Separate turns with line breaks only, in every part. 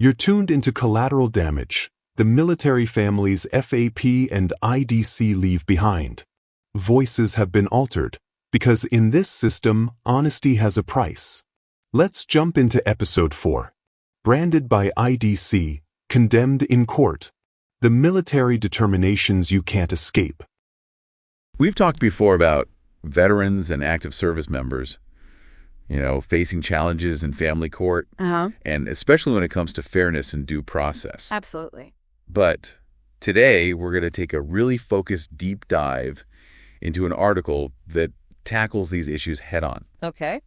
You're tuned into Collateral Damage, the military families FAP and IDC leave behind. Voices have been altered, because in this system, honesty has a price. Let's jump into Episode 4. Branded by IDC, Condemned in Court. The military determinations you can't escape.
We've talked before about veterans and active service members, facing challenges in family court, and especially when it comes to fairness and due process.
Absolutely.
But today, we're going to take a really focused deep dive into an article that tackles these issues head-on.
Okay.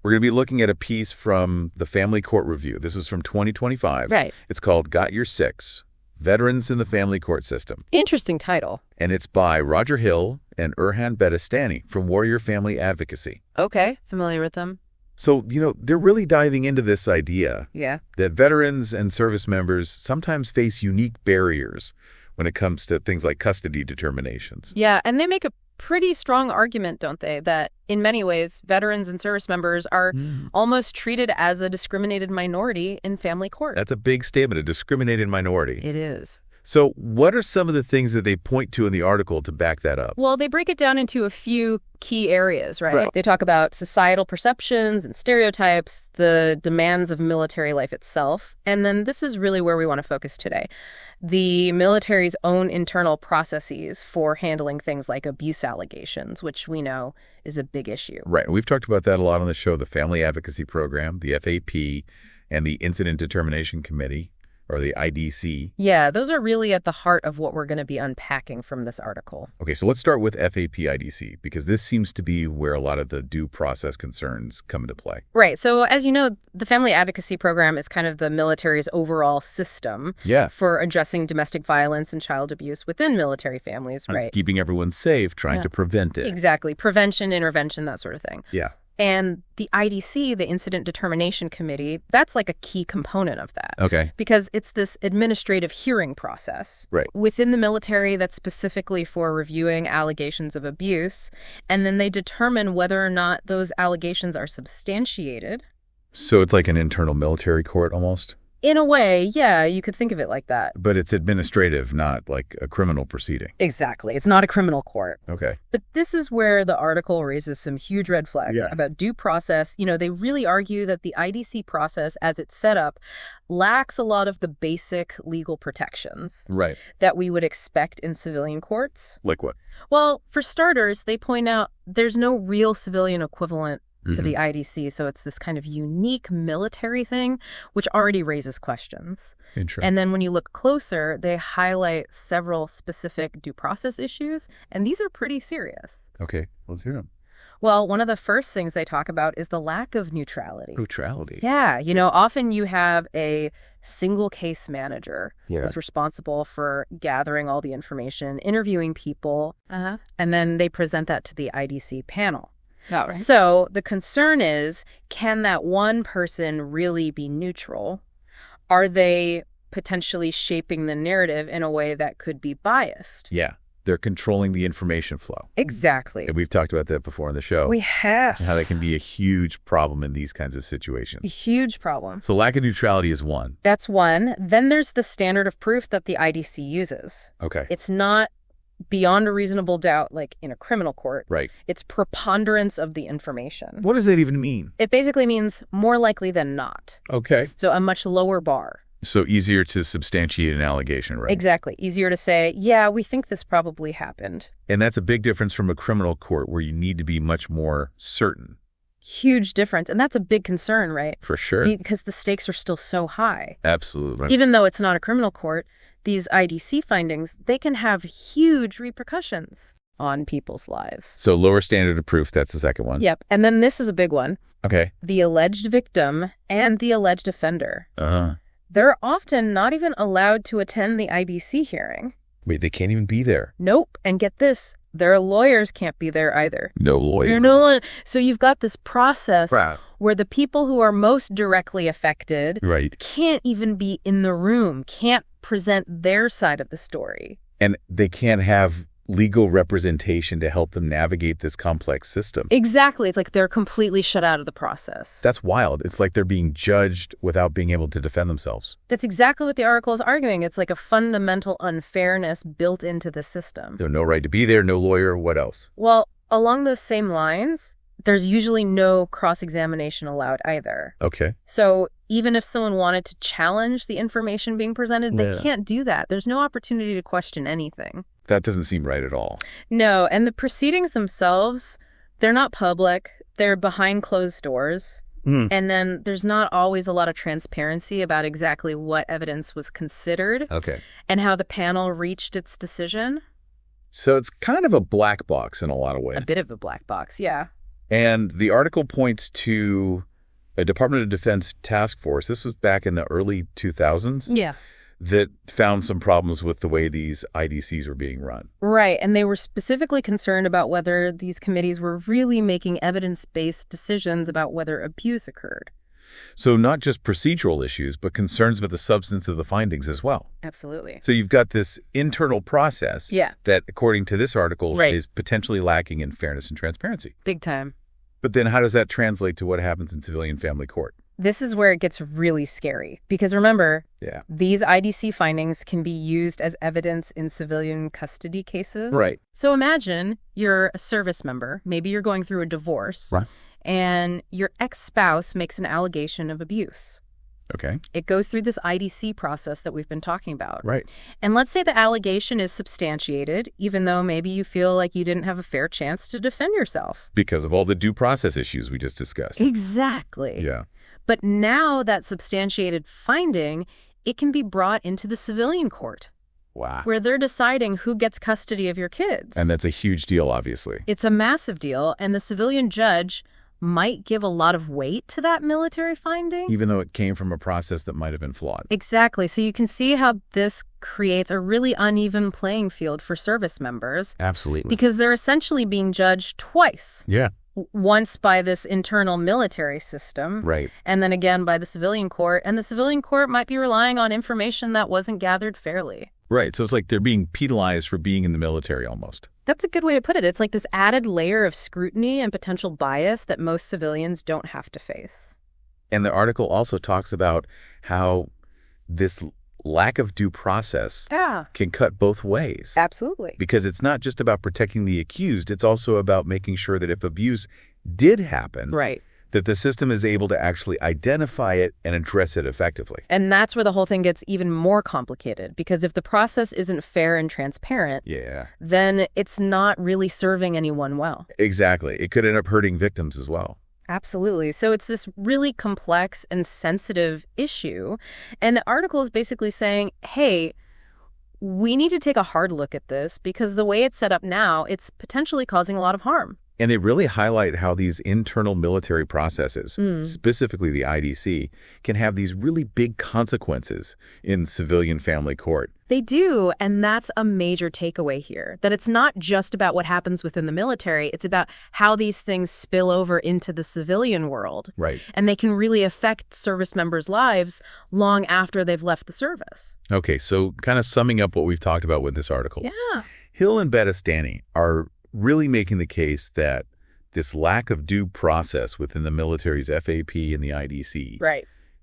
We're going to be looking at a piece from the Family Court Review. This is from 2025.
Right.
It's called Got Your Six: Veterans in the Family Court System.
Interesting title.
And it's by Roger Hill and Erhan Bedestani from Warrior Family Advocacy.
Okay. Familiar with them.
So, they're really diving into this idea that veterans and service members sometimes face unique barriers when it comes to things like custody determinations.
Yeah, and they make a pretty strong argument, don't they, that in many ways, veterans and service members are almost treated as a discriminated minority in family court.
That's a big statement, a discriminated minority.
It is.
So what are some of the things that they point to in the article to back that up?
Well, they break it down into a few key areas, right? They talk about societal perceptions and stereotypes, the demands of military life itself, and then this is really where we want to focus today. The military's own internal processes for handling things like abuse allegations, which we know is a big issue.
Right. We've talked about that a lot on the show, the Family Advocacy Program, the FAP, and the Incident Determination Committee, or the IDC.
Yeah, those are really at the heart of what we're going to be unpacking from this article.
Okay, so let's start with FAP IDC, because this seems to be where a lot of the due process concerns come into play.
Right. So as you know, the Family Advocacy Program is kind of the military's overall system for addressing domestic violence and child abuse within military families, right?
Keeping everyone safe, trying to prevent it.
Exactly. Prevention, intervention, that sort of thing.
Yeah.
And the IDC, the Incident Determination Committee, that's like a key component of that.
Okay.
Because it's this administrative hearing process within the military that's specifically for reviewing allegations of abuse. And then they determine whether or not those allegations are substantiated.
So it's like an internal military court almost?
In a way, yeah, you could think of it like that.
But it's administrative, not like a criminal proceeding.
Exactly. It's not a criminal court.
Okay.
But this is where the article raises some huge red flags about due process. They really argue that the IDC process, as it's set up, lacks a lot of the basic legal protections that we would expect in civilian courts.
Like what?
Well, for starters, they point out there's no real civilian equivalent to the IDC, so it's this kind of unique military thing, which already raises questions.
Interesting.
And then when you look closer, they highlight several specific due process issues, and these are pretty serious.
Okay, let's hear them.
Well, one of the first things they talk about is the lack of neutrality.
Neutrality?
Yeah, often you have a single case manager who's responsible for gathering all the information, interviewing people, and then they present that to the IDC panel.
Oh, right.
So the concern is, can that one person really be neutral? Are they potentially shaping the narrative in a way that could be biased?
Yeah. They're controlling the information flow.
Exactly.
And we've talked about that before on the show.
We have.
And how that can be a huge problem in these kinds of situations.
A huge problem.
So lack of neutrality is one.
That's one. Then there's the standard of proof that the IDC uses.
Okay.
It's not beyond a reasonable doubt, like in a criminal court.
Right.
It's preponderance of the information.
What does that even mean?
It basically means more likely than not.
Okay.
So a much lower bar.
So easier to substantiate an allegation, right?
Exactly. Easier to say, yeah, we think this probably happened.
And that's a big difference from a criminal court where you need to be much more certain.
Huge difference. And that's a big concern, right?
For sure.
Because the stakes are still so high.
Absolutely.
Even though it's not a criminal court, these IDC findings, they can have huge repercussions on people's lives.
So lower standard of proof, that's the second one.
Yep. And then this is a big one.
Okay.
The alleged victim and the alleged offender. They're often not even allowed to attend the IDC hearing.
Wait, they can't even be there?
Nope. And get this, their lawyers can't be there either.
No lawyer.
So you've got this process where the people who are most directly affected can't even be in the room, can't present their side of the story.
And they can't have legal representation to help them navigate this complex system.
Exactly. It's like they're completely shut out of the process.
That's wild. It's like they're being judged without being able to defend themselves.
That's exactly what the article is arguing. It's like a fundamental unfairness built into the system.
There's no right to be there, no lawyer, what else?
Well, along those same lines, there's usually no cross-examination allowed either.
Okay.
So even if someone wanted to challenge the information being presented, they can't do that. There's no opportunity to question anything.
That doesn't seem right at all.
No, and the proceedings themselves, they're not public. They're behind closed doors. And then there's not always a lot of transparency about exactly what evidence was considered and how the panel reached its decision.
So it's kind of a black box in a lot of ways.
A bit of a black box, yeah.
And the article points to a Department of Defense task force. This was back in the early 2000s.
Yeah.
That found some problems with the way these IDCs were being run.
Right, and they were specifically concerned about whether these committees were really making evidence-based decisions about whether abuse occurred.
So not just procedural issues, but concerns about the substance of the findings as well.
Absolutely.
So you've got this internal process that, according to this article, is potentially lacking in fairness and transparency.
Big time.
But then how does that translate to what happens in civilian family court?
This is where it gets really scary. Because remember, these IDC findings can be used as evidence in civilian custody cases.
Right.
So imagine you're a service member. Maybe you're going through a divorce.
Right.
And your ex-spouse makes an allegation of abuse.
Okay.
It goes through this IDC process that we've been talking about.
Right.
And let's say the allegation is substantiated, even though maybe you feel like you didn't have a fair chance to defend yourself.
Because of all the due process issues we just discussed.
Exactly.
Yeah.
But now that substantiated finding, it can be brought into the civilian court.
Wow.
Where they're deciding who gets custody of your kids.
And that's a huge deal, obviously.
It's a massive deal, and the civilian judge might give a lot of weight to that military finding.
Even though it came from a process that might have been flawed.
Exactly. So you can see how this creates a really uneven playing field for service members.
Absolutely.
Because they're essentially being judged twice.
Yeah.
Once by this internal military system.
Right.
And then again by the civilian court. And the civilian court might be relying on information that wasn't gathered fairly.
Right. So it's like they're being penalized for being in the military almost.
That's a good way to put it. It's like this added layer of scrutiny and potential bias that most civilians don't have to face.
And the article also talks about how this lack of due process can cut both ways.
Absolutely.
Because it's not just about protecting the accused. It's also about making sure that if abuse did happen, that the system is able to actually identify it and address it effectively.
And that's where the whole thing gets even more complicated, because if the process isn't fair and transparent, then it's not really serving anyone well.
Exactly. It could end up hurting victims as well.
Absolutely. So it's this really complex and sensitive issue. And the article is basically saying, hey, we need to take a hard look at this because the way it's set up now, it's potentially causing a lot of harm.
And they really highlight how these internal military processes, specifically the IDC, can have these really big consequences in civilian family court.
They do, and that's a major takeaway here, that it's not just about what happens within the military, it's about how these things spill over into the civilian world.
Right.
And they can really affect service members' lives long after they've left the service.
Okay, so kind of summing up what we've talked about with this article.
Yeah.
Hill and Bedestani are really making the case that this lack of due process within the military's FAP and the IDC,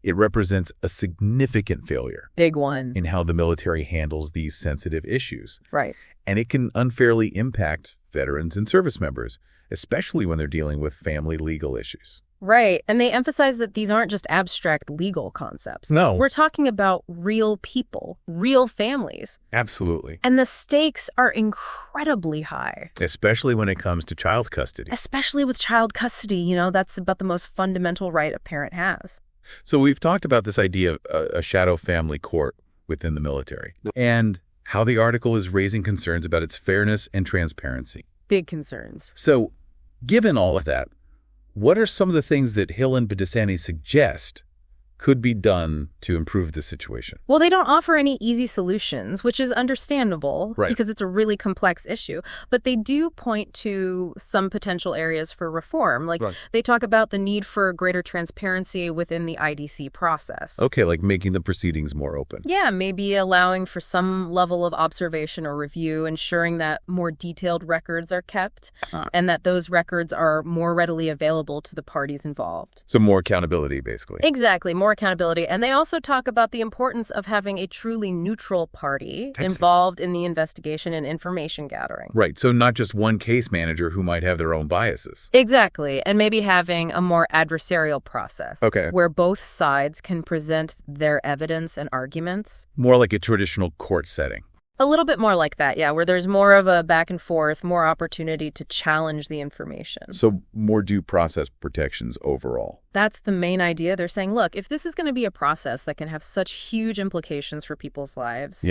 it represents a significant failure.
Big one.
In how the military handles these sensitive issues.
Right.
And it can unfairly impact veterans and service members, especially when they're dealing with family legal issues.
Right. And they emphasize that these aren't just abstract legal concepts.
No.
We're talking about real people, real families.
Absolutely.
And the stakes are incredibly high.
Especially when it comes to child custody.
Especially with child custody. You know, that's about the most fundamental right a parent has.
So we've talked about this idea of a shadow family court within the military and how the article is raising concerns about its fairness and transparency.
Big concerns.
So given all of that, what are some of the things that Hill and Bedestani suggest could be done to improve the situation?
Well, they don't offer any easy solutions, which is understandable because it's a really complex issue. But they do point to some potential areas for reform. Like they talk about the need for greater transparency within the IDC process.
Okay, like making the proceedings more open.
Yeah, maybe allowing for some level of observation or review, ensuring that more detailed records are kept and that those records are more readily available to the parties involved.
So more accountability, basically.
Exactly, more accountability. And they also talk about the importance of having a truly neutral party involved in the investigation and information gathering.
Right, so not just one case manager who might have their own biases.
Exactly, and maybe having a more adversarial process where both sides can present their evidence and arguments.
More like a traditional court setting.
A little bit more like that, yeah, where there's more of a back and forth, more opportunity to challenge the information.
So more due process protections overall.
That's the main idea. They're saying, look, if this is going to be a process that can have such huge implications for people's lives,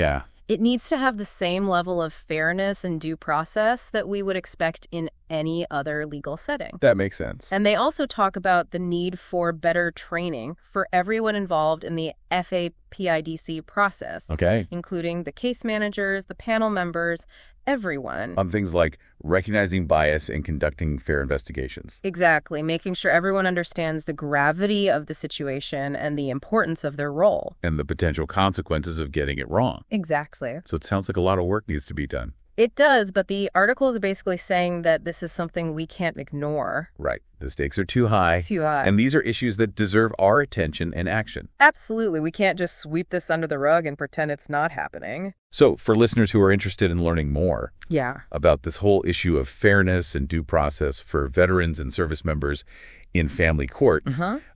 it needs to have the same level of fairness and due process that we would expect in any other legal setting.
That makes sense.
And they also talk about the need for better training for everyone involved in the FAPIDC process, including the case managers, the panel members, everyone.
On things like recognizing bias and conducting fair investigations.
Exactly, making sure everyone understands the gravity of the situation and the importance of their role.
And the potential consequences of getting it wrong.
Exactly.
So it sounds like a lot of work needs to be done.
It does, but the article is basically saying that this is something we can't ignore.
Right. The stakes are too high.
Too high.
And these are issues that deserve our attention and action.
Absolutely. We can't just sweep this under the rug and pretend it's not happening.
So for listeners who are interested in learning more about this whole issue of fairness and due process for veterans and service members in family court,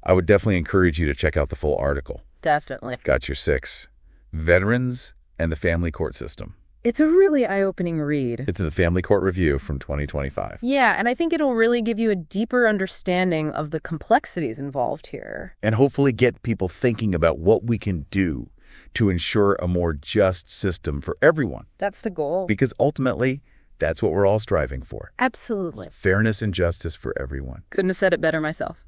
I would definitely encourage you to check out the full article.
Definitely.
Got your 6. Veterans and the Family Court System.
It's a really eye-opening read.
It's in the Family Court Review from 2025.
Yeah, and I think it'll really give you a deeper understanding of the complexities involved here.
And hopefully get people thinking about what we can do to ensure a more just system for everyone.
That's the goal.
Because ultimately, that's what we're all striving for.
Absolutely.
Fairness and justice for everyone.
Couldn't have said it better myself.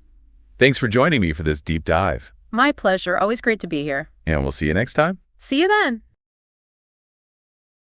Thanks for joining me for this deep dive.
My pleasure. Always great to be here.
And we'll see you next time.
See you then.